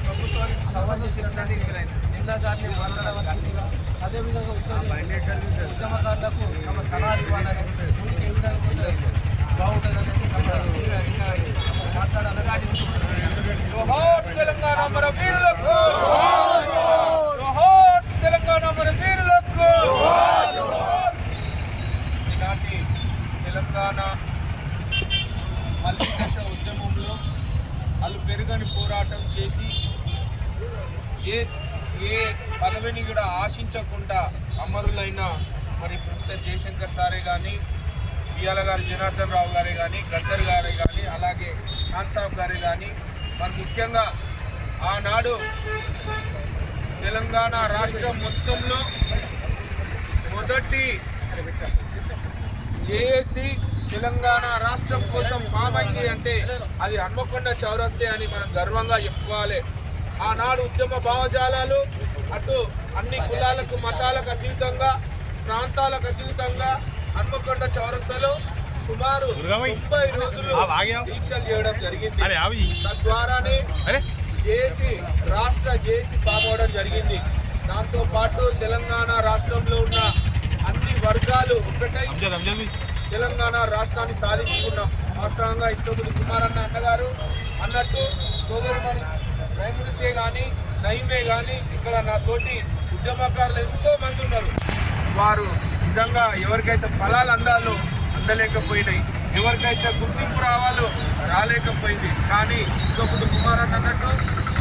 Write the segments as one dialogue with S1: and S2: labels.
S1: ప్రభుత్వానికి సవాల్ చేసినటువంటి నిన్న గారిని మాట్లాడవలసిందిగా అదేవిధంగా ఉద్యమకారులకు తమ సలహాలు ఇవ్వాలని ముందుకు ఏ విధంగా బాగుంటుందని మాట్లాడాలని తెలంగాణ మన వీరులకు, తెలంగాణ మన వీరులకు. ఈనాటి తెలంగాణ మళ్ళీ దశ ఉద్యమంలో వాళ్ళు పెరుగని పోరాటం చేసి ఏ పదవిని కూడా ఆశించకుండా అమరులైన మరి ప్రొఫెసర్ జయశంకర్ సారే కానీ, బియ్యాల గారు జనార్దన్ రావు గారే కానీ, గద్దర్ గారే కానీ, అలాగే ఖాన్ సాబ్ గారే కానీ, మరి ముఖ్యంగా ఆనాడు తెలంగాణ రాష్ట్రం మొత్తంలో మొదటి జేఏసీ తెలంగాణ రాష్ట్రం కోసం ఫామ్ అయింది అంటే అది హన్మకొండ చౌరస్తే అని మనం గర్వంగా చెప్పుకోవాలి. ఆనాడు ఉద్యమ భావజాలాలు అటు అన్ని కులాలకు మతాలకు అతీతంగా ప్రాంతాలకు అతీతంగా హన్మకొండ చౌరస్తాలో సుమారు 90 రోజులు దీక్షలు చేయడం జరిగింది. తద్వారానే రాష్ట్ర జేఏసీ ఫామ్ అవడం జరిగింది. దాంతోపాటు తెలంగాణ రాష్ట్రంలో ఉన్న అన్ని వర్గాలు ఒకటై తెలంగాణ రాష్ట్రాన్ని సాధించుకున్నాం. వాస్తవంగా ఇంతకుముందు కుమారన్న అన్నగారు అన్నట్టు సోదరుమణి రైముడిసే కానీ నయీమే కానీ ఇక్కడ నా తోటి ఉద్యమకారులు ఎంతో మంది ఉన్నారు. వారు నిజంగా ఎవరికైతే ఫలాలు అందలేకపోయినాయి, ఎవరికైతే గుర్తింపు రాలేకపోయింది. కానీ ఇంకొకటి కుమారన్న అన్నట్టు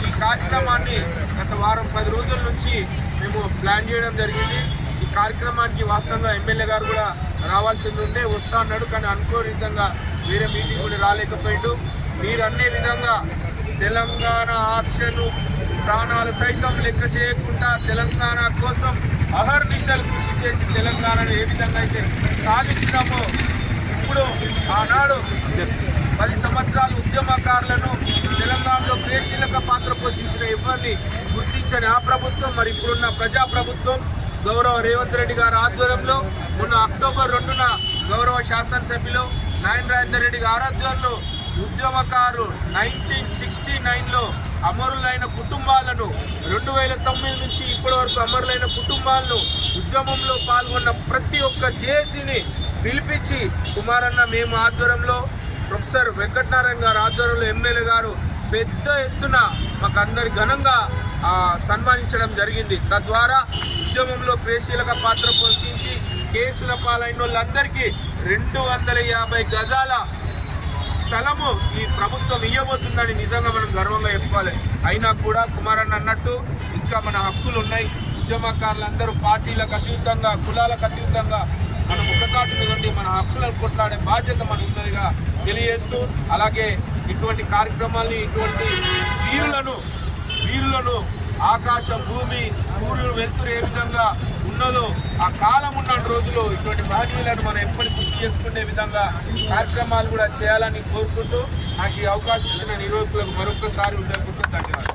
S1: ఈ కార్యక్రమాన్ని గత వారం 10 రోజుల నుంచి మేము ప్లాన్ చేయడం జరిగింది. ఈ కార్యక్రమానికి వాస్తవంగా ఎమ్మెల్యే గారు కూడా రావాల్సింది ఉంటే వస్తా అన్నాడు, కానీ అనుకోని విధంగా వేరే మీటింగ్ కూడా రాలేకపోయాడు. మీరు అనే విధంగా తెలంగాణ ఆక్షను ప్రాణాలు సైతం లెక్క చేయకుండా తెలంగాణ కోసం అహర్నిశలు కృషి చేసి తెలంగాణను ఏ విధంగా అయితే సాధించినామో ఇప్పుడు ఆనాడు 10 సంవత్సరాలు ఉద్యమకారులను తెలంగాణలో క్రియాశీలక పాత్ర పోషించిన ఎవరిని గుర్తించని ఆ ప్రభుత్వం మరి ఇప్పుడున్న ప్రజాప్రభుత్వం గౌరవ రేవంత్ రెడ్డి గారి ఆధ్వర్యంలో మొన్న అక్టోబర్ 2న గౌరవ శాసనసభ్యులు నారాయణ రాజేందర్ రెడ్డి గారి ఆధ్వర్యంలో ఉద్యమకారులు 1969లో అమరులైన కుటుంబాలను 2009 నుంచి ఇప్పటి వరకు అమరులైన కుటుంబాలను ఉద్యమంలో పాల్గొన్న ప్రతి ఒక్క జేఏసీని పిలిపించి కుమారన్న మేము ఆధ్వర్యంలో ప్రొఫెసర్ వెంకటనారాయణ గారు ఆధ్వర్యంలో ఎమ్మెల్యే గారు పెద్ద ఎత్తున మాకు అందరి ఘనంగా సన్మానించడం జరిగింది. తద్వారా ఉద్యమంలో క్రియాశీలక పాత్ర పోషించి కేసుల పాలైన వాళ్ళందరికీ 250 గజాల స్థలము ఈ ప్రభుత్వం ఇవ్వబోతుందని నిజంగా మనం గర్వంగా చెప్పుకోవాలి. అయినా కూడా కుమారన్న అన్నట్టు ఇంకా మన హక్కులు ఉన్నాయి. ఉద్యమకారులందరూ పార్టీలకు అతీతంగా కులాలకు అతీతంగా మనం ఒకచాటు మీద ఉండి మన హక్కులను కొట్లాడే బాధ్యత మనకు ఉన్నదిగా తెలియజేస్తూ, అలాగే ఇటువంటి కార్యక్రమాల్ని ఇటువంటి వీరులను ఆకాశం భూమి సూర్యుడు వెళ్తురు ఏ విధంగా ఉన్నదో ఆ కాలం ఉన్న రోజులు ఇటువంటి మహనీయులను మనం ఎప్పటికీ గుర్తు చేసుకునే విధంగా కార్యక్రమాలు కూడా చేయాలని కోరుకుంటూ నాకు ఈ అవకాశం ఇచ్చిన నిర్వాహకులకు మరొకసారి ధన్యవాదాలు.